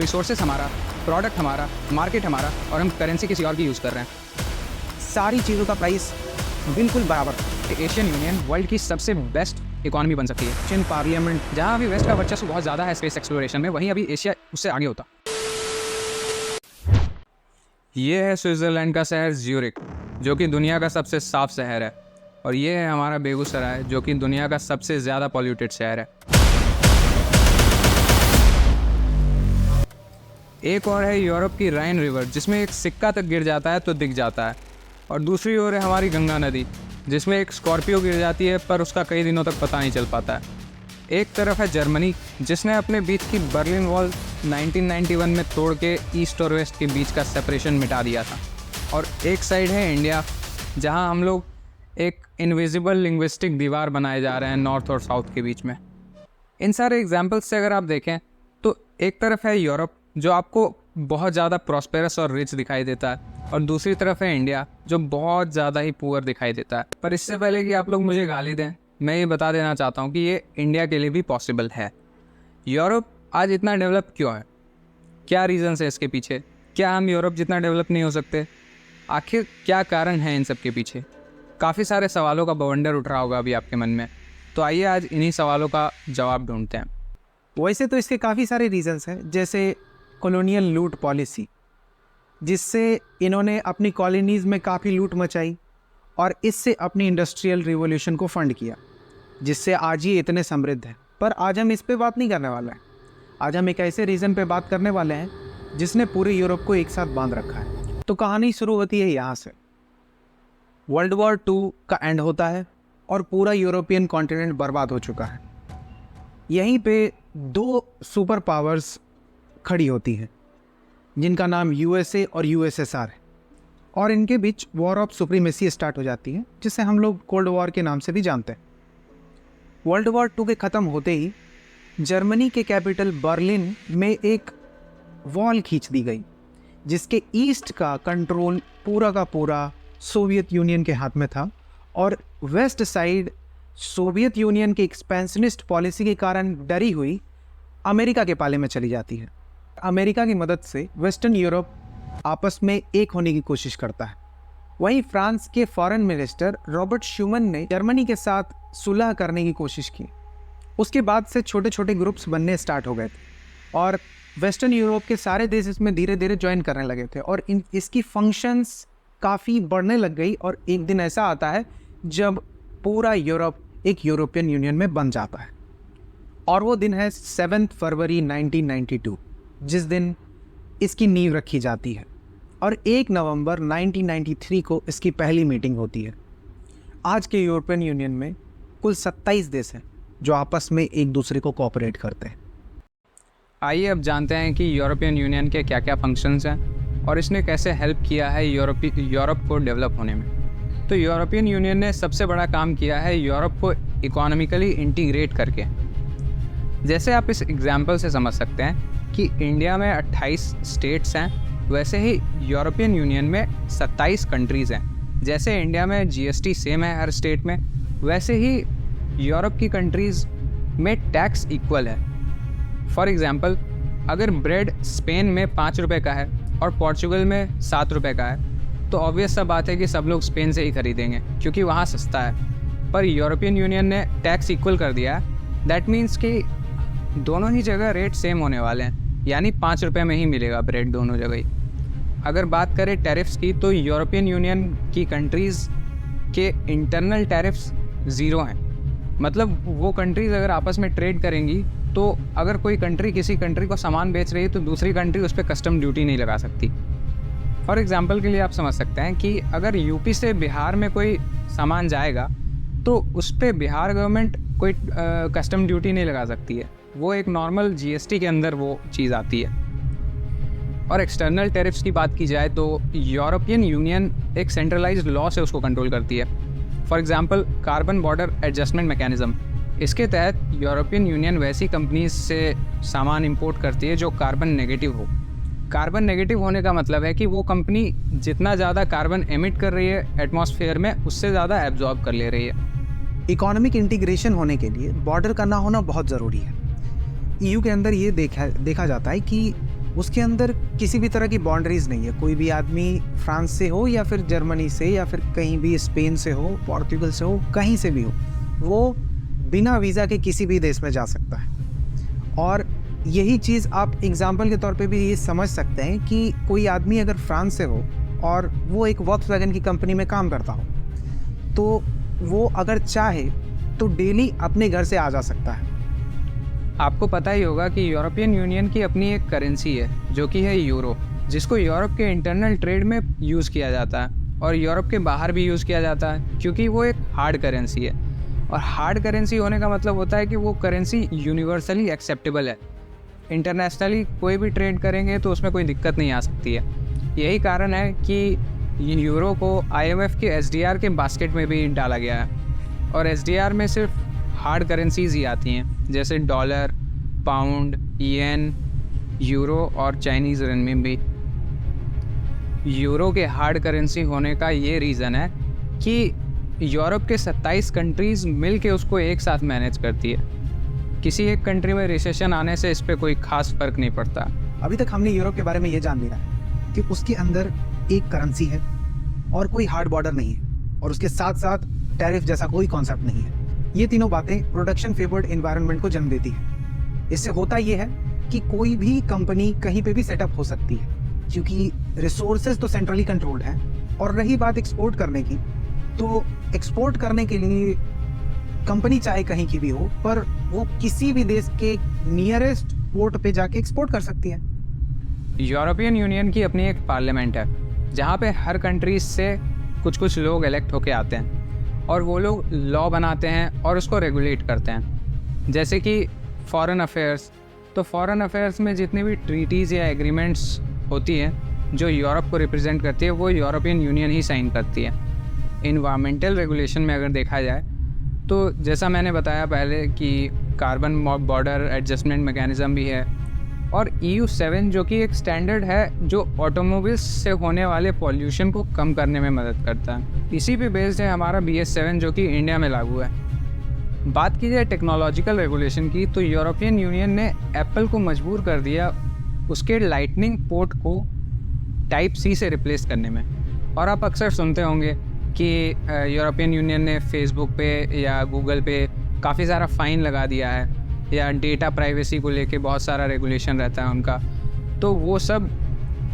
Resources हमारा, product हमारा, market हमारा, और हम करेंसी किसी और की यूज़ कर रहे हैं। सारी चीज़ों का प्राइस बिल्कुल बराबर है। एशियन यूनियन वर्ल्ड की सबसे बेस्ट इकोनॉमी बन सकती है। एशियन पार्लियामेंट जहाँ अभी वेस्ट का वर्चस्व बहुत ज़्यादा है स्पेस एक्सप्लोरेशन में, वहीं अभी एशिया उससे आगे होता। ये है स्विट्ज़रलैंड का शहर ज्यूरिख, जो कि दुनिया का सबसे साफ शहर है, और ये है हमारा बेगूसराय, जो कि दुनिया का सबसे ज़्यादा पॉल्यूटेड शहर है। एक और है यूरोप की राइन रिवर, जिसमें एक सिक्का तक गिर जाता है तो दिख जाता है, और दूसरी ओर है हमारी गंगा नदी, जिसमें एक स्कॉर्पियो गिर जाती है पर उसका कई दिनों तक पता नहीं चल पाता है। एक तरफ है जर्मनी, जिसने अपने बीच की बर्लिन वॉल 1991 में तोड़ के ईस्ट और वेस्ट के बीच का सेपरेशन मिटा दिया था, और एक साइड है इंडिया, जहां हम लोग एक इनविजिबल लिंग्विस्टिक दीवार बनाए जा रहे हैं नॉर्थ और साउथ के बीच में। इन सारे एग्जाम्पल्स से अगर आप देखें तो एक तरफ है यूरोप, जो आपको बहुत ज़्यादा प्रॉस्पेरस और रिच दिखाई देता है, और दूसरी तरफ है इंडिया, जो बहुत ज़्यादा ही पुअर दिखाई देता है। पर इससे पहले कि आप लोग मुझे गाली दें, मैं ये बता देना चाहता हूँ कि ये इंडिया के लिए भी पॉसिबल है। यूरोप आज इतना डेवलप क्यों है? क्या रीज़न्स है इसके पीछे? क्या हम यूरोप जितना डेवलप नहीं हो सकते? आखिर क्या कारण है इन सब के पीछे? काफ़ी सारे सवालों का बवंडर उठ रहा होगा अभी आपके मन में, तो आइए आज इन्हीं सवालों का जवाब ढूंढते हैं। वैसे तो इसके काफ़ी सारे रीजंस हैं, जैसे कॉलोनियल लूट पॉलिसी, जिससे इन्होंने अपनी कॉलोनीज़ में काफ़ी लूट मचाई और इससे अपनी इंडस्ट्रियल रिवॉल्यूशन को फंड किया, जिससे आज ये इतने समृद्ध हैं। पर आज हम इस पे बात नहीं करने वाले हैं। आज हम एक ऐसे रीज़न पे बात करने वाले हैं जिसने पूरे यूरोप को एक साथ बांध रखा है। तो कहानी शुरू होती है यहाँ से। वर्ल्ड वॉर 2 का एंड होता है और पूरा यूरोपियन कॉन्टिनेंट बर्बाद हो चुका है। यहीं पे दो सुपर पावर्स खड़ी होती हैं, जिनका नाम यूएसए और यूएसएसआर है, और इनके बीच वॉर ऑफ सुप्रीमेसी स्टार्ट हो जाती है, जिसे हम लोग कोल्ड वॉर के नाम से भी जानते हैं। वर्ल्ड वॉर 2 के ख़त्म होते ही जर्मनी के कैपिटल बर्लिन में एक वॉल खींच दी गई, जिसके ईस्ट का कंट्रोल पूरा का पूरा सोवियत यूनियन के हाथ में था, और वेस्ट साइड सोवियत यूनियन की एक्सपेंशनिस्ट पॉलिसी के कारण डरी हुई अमेरिका के पाले में चली जाती है। अमेरिका की मदद से वेस्टर्न यूरोप आपस में एक होने की कोशिश करता है। वहीं फ्रांस के फॉरेन मिनिस्टर रॉबर्ट शूमन ने जर्मनी के साथ सुलह करने की कोशिश की। उसके बाद से छोटे छोटे ग्रुप्स बनने स्टार्ट हो गए थे, और वेस्टर्न यूरोप के सारे देश इसमें धीरे धीरे ज्वाइन करने लगे थे, और इसकी फंक्शंस काफ़ी बढ़ने लग गई। और एक दिन ऐसा आता है जब पूरा यूरोप एक यूरोपियन यूनियन में बन जाता है, और वो दिन है 7 फरवरी 1992, जिस दिन इसकी नींव रखी जाती है, और 1 नवंबर 1993 को इसकी पहली मीटिंग होती है। आज के यूरोपियन यूनियन में कुल 27 देश हैं जो आपस में एक दूसरे को कोऑपरेट करते हैं। आइए अब जानते हैं कि यूरोपियन यूनियन के क्या क्या फंक्शंस हैं और इसने कैसे हेल्प किया है यूरोप को डेवलप होने में। तो यूरोपियन यूनियन ने सबसे बड़ा काम किया है यूरोप को इकोनॉमिकली इंटीग्रेट करके। जैसे आप इस एग्जाम्पल से समझ सकते हैं कि इंडिया में 28 स्टेट्स हैं, वैसे ही यूरोपियन यूनियन में 27 कंट्रीज़ हैं। जैसे इंडिया में जीएसटी सेम है हर स्टेट में, वैसे ही यूरोप की कंट्रीज़ में टैक्स इक्वल है। फॉर एग्ज़ाम्पल, अगर ब्रेड स्पेन में 5 रुपये का है और पोर्चुगल में 7 रुपये का है, तो ऑब्वियस सा बात है कि सब लोग स्पेन से ही खरीदेंगे क्योंकि वहाँ सस्ता है। पर यूरोपियन यूनियन ने टैक्स इक्वल कर दिया है। दैट मीन्स कि दोनों ही जगह रेट सेम होने वाले हैं, यानी 5 रुपये में ही मिलेगा ब्रेड दोनों जगह ही। अगर बात करें टैरिफ्स की, तो यूरोपियन यूनियन की कंट्रीज़ के इंटरनल टैरिफ्स 0 हैं। मतलब वो कंट्रीज़ अगर आपस में ट्रेड करेंगी, तो अगर कोई कंट्री किसी कंट्री को सामान बेच रही है तो दूसरी कंट्री उस पर कस्टम ड्यूटी नहीं लगा सकती। फॉर एग्ज़ाम्पल के लिए आप समझ सकते हैं कि अगर यूपी से बिहार में कोई सामान जाएगा तो उस पर बिहार गवर्नमेंट कोई कस्टम ड्यूटी नहीं लगा सकती है, वो एक नॉर्मल जीएसटी के अंदर वो चीज़ आती है। और एक्सटर्नल टैरिफ्स की बात की जाए तो यूरोपियन यूनियन एक सेंट्रलाइज्ड लॉ से उसको कंट्रोल करती है। For example, carbon border adjustment mechanism, इसके तहत यूरोपियन यूनियन वैसी कंपनीज से सामान इंपोर्ट करती है जो कार्बन नेगेटिव हो। कार्बन नेगेटिव होने का मतलब है कि वो कंपनी जितना ज़्यादा कार्बन एमिट कर रही है एटमॉस्फेयर में, उससे ज़्यादा एब्जॉर्ब कर ले रही है। इकोनॉमिक इंटीग्रेशन होने के लिए बॉर्डर का ना होना बहुत ज़रूरी है। ईयू के अंदर ये देखा जाता है कि उसके अंदर किसी भी तरह की बाउंड्रीज नहीं है। कोई भी आदमी फ्रांस से हो या फिर जर्मनी से या फिर कहीं भी स्पेन से हो, पोर्तुगल से हो, कहीं से भी हो, वो बिना वीज़ा के किसी भी देश में जा सकता है। और यही चीज़ आप एग्जाम्पल के तौर पे भी ये समझ सकते हैं कि कोई आदमी अगर फ्रांस से हो और वो एक वॉक्सवैगन की कंपनी में काम करता हो, तो वो अगर चाहे तो डेली अपने घर से आ जा सकता है। आपको पता ही होगा कि यूरोपियन यूनियन की अपनी एक करेंसी है जो कि है यूरो, जिसको यूरोप के इंटरनल ट्रेड में यूज़ किया जाता है और यूरोप के बाहर भी यूज़ किया जाता है, क्योंकि वो एक हार्ड करेंसी है। और हार्ड करेंसी होने का मतलब होता है कि वो करेंसी यूनिवर्सली एक्सेप्टेबल है। इंटरनेशनली कोई भी ट्रेड करेंगे तो उसमें कोई दिक्कत नहीं आ सकती है। यही कारण है कि यूरो को IMF के SDR के बास्केट में भी डाला गया है। और SDR में सिर्फ हार्ड करेंसीज ही आती हैं, जैसे डॉलर, पाउंड, येन, यूरो और चाइनीज़ रेनमिनबी। यूरो के हार्ड करेंसी होने का ये रीज़न है कि यूरोप के 27 कंट्रीज़ मिल के उसको एक साथ मैनेज करती है। किसी एक कंट्री में रिसेशन आने से इस पर कोई ख़ास फ़र्क नहीं पड़ता। अभी तक हमने यूरोप के बारे में ये जान लिया है कि उसके अंदर एक करेंसी है और कोई हार्ड बॉर्डर नहीं है, और उसके साथ साथ टैरिफ जैसा कोई कॉन्सेप्ट नहीं है। ये तीनों बातें प्रोडक्शन फेवर्ड एनवायरनमेंट को जन्म देती है। इससे होता ये है कि कोई भी कंपनी कहीं पे भी सेटअप हो सकती है, क्योंकि रिसोर्सेज तो सेंट्रली कंट्रोल्ड हैं। और रही बात एक्सपोर्ट करने की, तो एक्सपोर्ट करने के लिए कंपनी चाहे कहीं की भी हो, पर वो किसी भी देश के नियरेस्ट पोर्ट पे जाके एक्सपोर्ट कर सकती है। यूरोपियन यूनियन की अपनी एक पार्लियामेंट है, जहाँ पे हर कंट्रीज से कुछ कुछ लोग इलेक्ट होके आते हैं और वो लोग लॉ बनाते हैं और उसको रेगुलेट करते हैं। जैसे कि फॉरेन अफेयर्स, तो फॉरेन अफेयर्स में जितनी भी ट्रीटीज़ या एग्रीमेंट्स होती हैं जो यूरोप को रिप्रेजेंट करती है, वो यूरोपियन यूनियन ही साइन करती है। इन्वायरमेंटल रेगुलेशन में अगर देखा जाए तो जैसा मैंने बताया पहले कि कार्बन बॉर्डर एडजस्टमेंट मैकेनिज़्म भी है, और EU7 जो कि एक स्टैंडर्ड है जो ऑटोमोबाइल्स से होने वाले पॉल्यूशन को कम करने में मदद करता है। इसी पे बेस्ड है हमारा BS7 जो कि इंडिया में लागू है। बात की जाए टेक्नोलॉजिकल रेगुलेशन की, तो यूरोपियन यूनियन ने एप्पल को मजबूर कर दिया उसके लाइटनिंग पोर्ट को Type-C से रिप्लेस करने में। और आप अक्सर सुनते होंगे कि यूरोपियन यूनियन ने फेसबुक पे या गूगल पे काफ़ी सारा फ़ाइन लगा दिया है, या डेटा प्राइवेसी को लेके बहुत सारा रेगुलेशन रहता है उनका, तो वो सब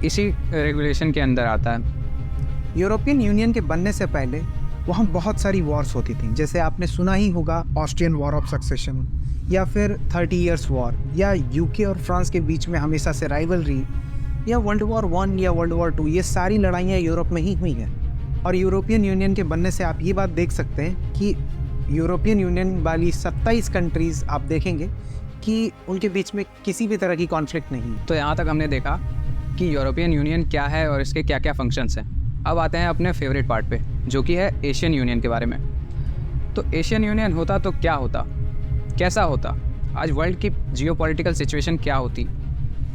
इसी रेगुलेशन के अंदर आता है। यूरोपियन यूनियन के बनने से पहले वहाँ बहुत सारी वॉर्स होती थी, जैसे आपने सुना ही होगा ऑस्ट्रियन वॉर ऑफ सक्सेशन, या फिर 30 इयर्स वॉर, या UK और फ्रांस के बीच में हमेशा से राइवलरी, या World War I या World War II। ये सारी लड़ाइयाँ यूरोप में ही हुई हैं। और यूरोपियन यूनियन के बनने से आप ये बात देख सकते हैं कि यूरोपियन यूनियन वाली 27 कंट्रीज़ आप देखेंगे कि उनके बीच में किसी भी तरह की कॉन्फ्लिक्ट नहीं है। तो यहाँ तक हमने देखा कि यूरोपियन यूनियन क्या है और इसके क्या क्या फंक्शंस हैं। अब आते हैं अपने फेवरेट पार्ट पे, जो कि है एशियन यूनियन के बारे में। तो एशियन यूनियन होता तो क्या होता, कैसा होता, आज वर्ल्ड की जियोपॉलिटिकल सिचुएशन क्या होती,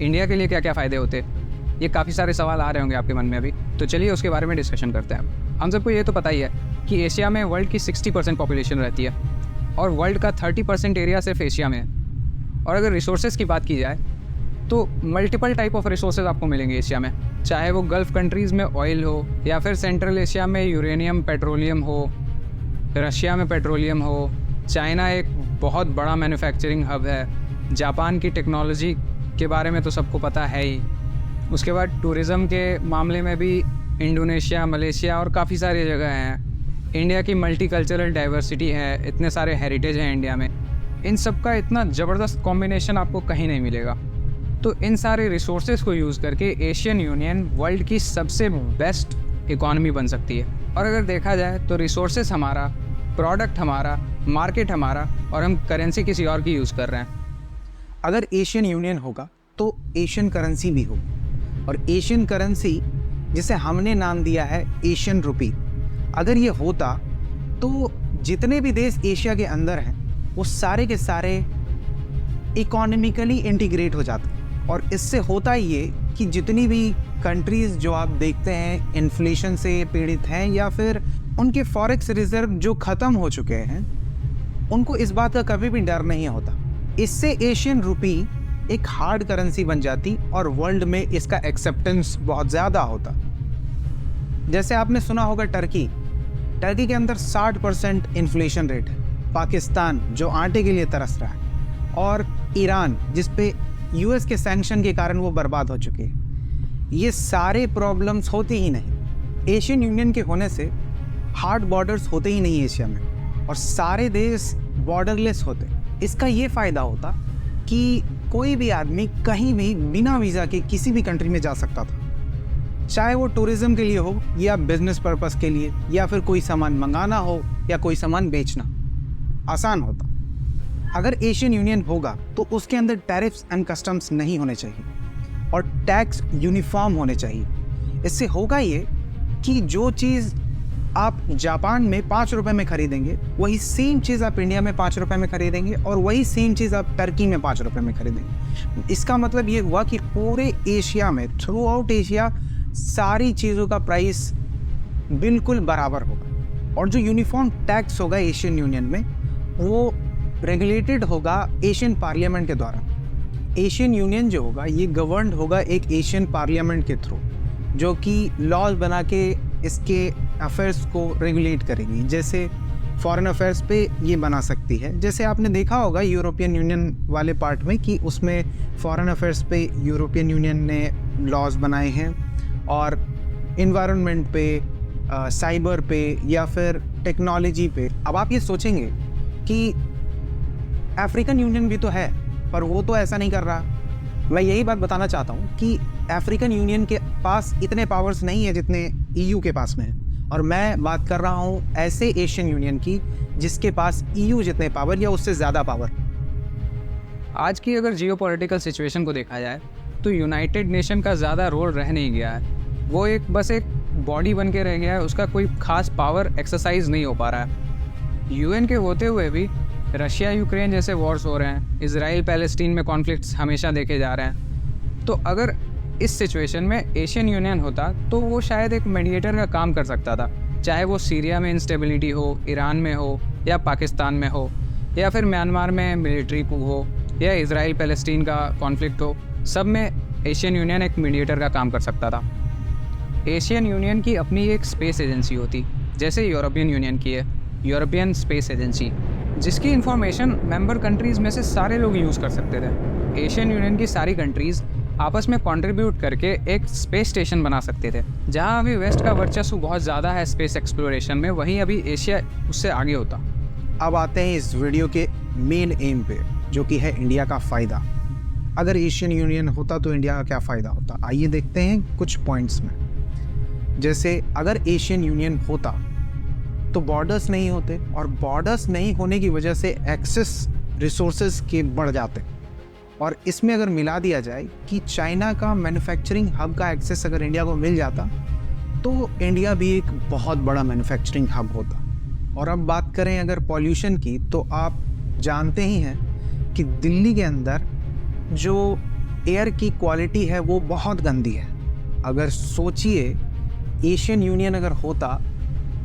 इंडिया के लिए क्या क्या फ़ायदे होते, ये काफ़ी सारे सवाल आ रहे होंगे आपके मन में अभी। तो चलिए उसके बारे में डिस्कशन करते हैं। हम सबको ये तो पता ही है कि एशिया में वर्ल्ड की 60% पॉपुलेशन रहती है और वर्ल्ड का 30% एरिया सिर्फ एशिया में है। और अगर रिसोर्सेज की बात की जाए तो मल्टीपल टाइप ऑफ रिसोर्सेज आपको मिलेंगे एशिया में, चाहे वो गल्फ़ कंट्रीज़ में ऑयल हो, या फिर सेंट्रल एशिया में यूरेनियम पेट्रोलियम हो, रशिया में पेट्रोलियम हो, चाइना एक बहुत बड़ा मैन्युफैक्चरिंग हब है, जापान की टेक्नोलॉजी के बारे में तो सबको पता है ही। उसके बाद टूरिज़्म के मामले में भी इंडोनेशिया, मलेशिया और काफ़ी सारी जगह हैं। इंडिया की मल्टीकल्चरल डाइवर्सिटी है, इतने सारे हेरिटेज हैं इंडिया में। इन सब का इतना ज़बरदस्त कॉम्बिनेशन आपको कहीं नहीं मिलेगा। तो इन सारे रिसोर्सेज को यूज़ करके एशियन यूनियन वर्ल्ड की सबसे बेस्ट इकॉनमी बन सकती है। और अगर देखा जाए तो रिसोर्सेज हमारा, प्रोडक्ट हमारा, मार्केट हमारा, और हम करेंसी किसी और की यूज़ कर रहे हैं। अगर एशियन यूनियन होगा तो एशियन करेंसी भी होगी, और एशियन करेंसी जिसे हमने नाम दिया है एशियन रुपी, अगर ये होता तो जितने भी देश एशिया के अंदर हैं वो सारे के सारे इकोनॉमिकली इंटीग्रेट हो जाते। और इससे होता ये कि जितनी भी कंट्रीज़ जो आप देखते हैं इन्फ्लेशन से पीड़ित हैं, या फिर उनके फॉरेक्स रिजर्व जो ख़त्म हो चुके हैं, उनको इस बात का कभी भी डर नहीं होता। इससे एशियन रुपी एक हार्ड करेंसी बन जाती और वर्ल्ड में इसका एक्सेप्टेंस बहुत ज़्यादा होता। जैसे आपने सुना होगा टर्की के अंदर 60% इन्फ्लेशन रेट है, पाकिस्तान जो आटे के लिए तरस रहा है, और ईरान जिस पे यूएस के सैंक्शन के कारण वो बर्बाद हो चुके हैं। ये सारे प्रॉब्लम्स होते ही नहीं। एशियन यूनियन के होने से हार्ड बॉर्डर्स होते ही नहीं एशिया में, और सारे देश बॉर्डरलेस होते। इसका ये फ़ायदा होता कि कोई भी आदमी कहीं भी बिना वीज़ा के किसी भी कंट्री में जा सकता था, चाहे वो टूरिज़्म के लिए हो या बिजनेस पर्पस के लिए, या फिर कोई सामान मंगाना हो या कोई सामान बेचना, आसान होता। अगर एशियन यूनियन होगा तो उसके अंदर टैरिफ्स एंड कस्टम्स नहीं होने चाहिए और टैक्स यूनिफॉर्म होने चाहिए। इससे होगा ये कि जो चीज़ आप जापान में 5 रुपए में खरीदेंगे वही सेम चीज़ आप इंडिया में 5 रुपए में खरीदेंगे, और वही सेम चीज़ आप टर्की में 5 रुपए में खरीदेंगे। इसका मतलब ये हुआ कि पूरे एशिया में, थ्रू आउट एशिया, सारी चीज़ों का प्राइस बिल्कुल बराबर होगा। और जो यूनिफॉर्म टैक्स होगा एशियन यूनियन में, वो रेगुलेटेड होगा एशियन पार्लियामेंट के द्वारा। एशियन यूनियन जो होगा ये गवर्नड होगा एक एशियन पार्लियामेंट के थ्रू, जो कि लॉज बना के इसके अफेयर्स को रेगुलेट करेगी। जैसे फॉरेन अफेयर्स पे ये बना सकती है। जैसे आपने देखा होगा यूरोपियन यूनियन वाले पार्ट में कि उसमें फॉरेन अफेयर्स पे यूरोपियन यूनियन ने लॉज बनाए हैं, और इन्वायरमेंट पे, साइबर पे, या फिर टेक्नोलॉजी पे। अब आप ये सोचेंगे कि अफ्रीकन यूनियन भी तो है, पर वो तो ऐसा नहीं कर रहा। मैं यही बात बताना चाहता हूँ कि अफ्रीकन यूनियन के पास इतने पावर्स नहीं है जितने ईयू के पास में है, और मैं बात कर रहा हूँ ऐसे एशियन यूनियन की जिसके पास ईयू जितने पावर या उससे ज़्यादा पावर। आज की अगर जियोपॉलिटिकल सिचुएशन को देखा जाए तो यूनाइटेड नेशन का ज़्यादा रोल रह नहीं गया है। वो बस एक बॉडी बन के रह गया है, उसका कोई खास पावर एक्सरसाइज नहीं हो पा रहा है। यूएन के होते हुए भी रशिया यूक्रेन जैसे वॉर्स हो रहे हैं, इजराइल पैलेस्टीन में कॉन्फ्लिक्ट्स हमेशा देखे जा रहे हैं। तो अगर इस सिचुएशन में एशियन यूनियन होता तो वो शायद एक मीडिएटर का काम कर सकता था, चाहे वो सीरिया में इंस्टेबिलिटी हो, ईरान में हो, या पाकिस्तान में हो, या फिर म्यांमार में मिलिट्री कू हो, या इजराइल पैलेस्टीन का कॉन्फ्लिक्ट हो। सब में एशियन यूनियन एक मीडिएटर का काम कर सकता था। एशियन यूनियन की अपनी एक स्पेस एजेंसी होती, जैसे यूरोपियन यूनियन की है यूरोपियन स्पेस एजेंसी, जिसकी इंफॉर्मेशन मेंबर कंट्रीज़ में से सारे लोग यूज़ कर सकते थे। एशियन यूनियन की सारी कंट्रीज़ आपस में कंट्रीब्यूट करके एक स्पेस स्टेशन बना सकते थे। जहां अभी वेस्ट का वर्चस्व बहुत ज़्यादा है स्पेस एक्सप्लोरेशन में, वहीं अभी एशिया उससे आगे होता। अब आते हैं इस वीडियो के मेन एम पे, जो कि है इंडिया का फ़ायदा। अगर एशियन यूनियन होता तो इंडिया का क्या फ़ायदा होता, आइए देखते हैं कुछ पॉइंट्स में। जैसे अगर एशियन यूनियन होता तो बॉर्डर्स नहीं होते, और बॉर्डर्स नहीं होने की वजह से एक्सेस रिसोर्सेज के बढ़ जाते। और इसमें अगर मिला दिया जाए कि चाइना का मैन्युफैक्चरिंग हब का एक्सेस अगर इंडिया को मिल जाता तो इंडिया भी एक बहुत बड़ा मैन्युफैक्चरिंग हब होता। और अब बात करें अगर पॉल्यूशन की, तो आप जानते ही हैं कि दिल्ली के अंदर जो एयर की क्वालिटी है वो बहुत गंदी है। अगर सोचिए एशियन यूनियन अगर होता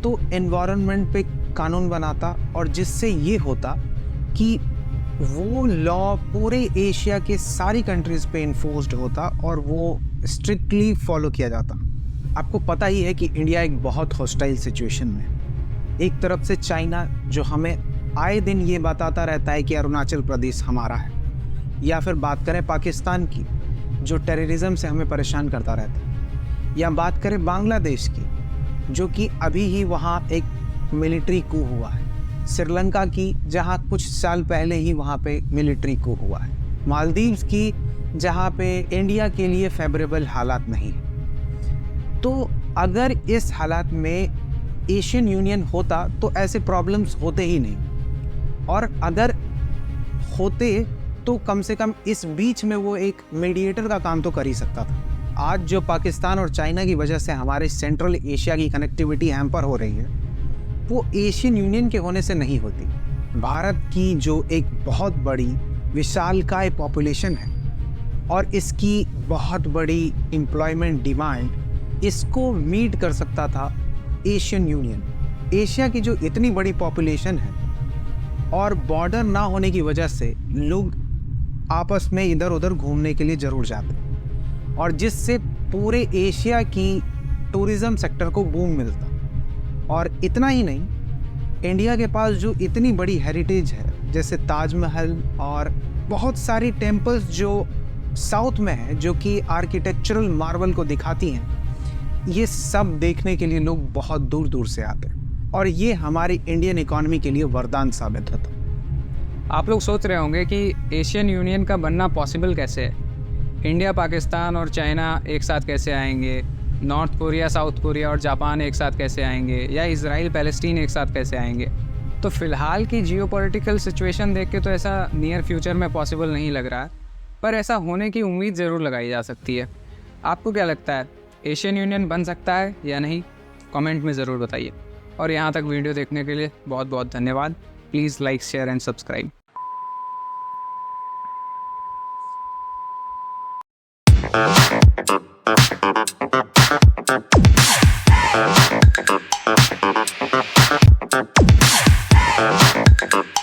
तो एनवायरनमेंट पे कानून बनाता, और जिससे ये होता कि वो लॉ पूरे एशिया के सारी कंट्रीज़ पे इन्फोर्स्ड होता और वो स्ट्रिक्टली फॉलो किया जाता। आपको पता ही है कि इंडिया एक बहुत हॉस्टाइल सिचुएशन में। एक तरफ से चाइना जो हमें आए दिन ये बताता रहता है कि अरुणाचल प्रदेश हमारा है, या फिर बात करें पाकिस्तान की जो टेररिज्म से हमें परेशान करता रहता है, या बात करें बांग्लादेश की जो कि अभी ही वहाँ एक मिलिट्री कू हुआ है, श्रीलंका की जहाँ कुछ साल पहले ही वहाँ पे मिलिट्री कू हुआ है, मालदीव्स की जहाँ पे इंडिया के लिए फेवरेबल हालात नहीं है। तो अगर इस हालात में एशियन यूनियन होता तो ऐसे प्रॉब्लम्स होते ही नहीं, और अगर होते तो कम से कम इस बीच में वो एक मीडिएटर का काम तो कर ही सकता था। आज जो पाकिस्तान और चाइना की वजह से हमारे सेंट्रल एशिया की कनेक्टिविटी हैम्पर हो रही है, वो एशियन यूनियन के होने से नहीं होती। भारत की जो एक बहुत बड़ी विशालकाय पॉपुलेशन है और इसकी बहुत बड़ी एम्प्लॉयमेंट डिमांड, इसको मीट कर सकता था एशियन यूनियन। एशिया की जो इतनी बड़ी पॉपुलेशन है और बॉर्डर ना होने की वजह से लोग आपस में इधर उधर घूमने के लिए ज़रूर जाते हैं, और जिससे पूरे एशिया की टूरिज़्म सेक्टर को बूम मिलता। और इतना ही नहीं, इंडिया के पास जो इतनी बड़ी हेरिटेज है, जैसे ताजमहल और बहुत सारी टेम्पल्स जो साउथ में है, जो कि आर्किटेक्चरल मार्वल को दिखाती हैं, ये सब देखने के लिए लोग बहुत दूर दूर से आते हैं, और ये हमारी इंडियन इकोनॉमी के लिए वरदान साबित होता है। आप लोग सोच रहे होंगे कि एशियन यूनियन का बनना पॉसिबल कैसे है। इंडिया, पाकिस्तान और चाइना एक साथ कैसे आएंगे, नॉर्थ कोरिया, साउथ कोरिया और जापान एक साथ कैसे आएंगे, या इजराइल पैलेस्टीन एक साथ कैसे आएंगे। तो फ़िलहाल की जियोपॉलिटिकल सिचुएशन देख के तो ऐसा नियर फ्यूचर में पॉसिबल नहीं लग रहा है, पर ऐसा होने की उम्मीद ज़रूर लगाई जा सकती है। आपको क्या लगता है, एशियन यूनियन बन सकता है या नहीं? कमेंट में ज़रूर बताइए। और यहाँ तक वीडियो देखने के लिए बहुत बहुत धन्यवाद। Please like, share and subscribe. Thank you.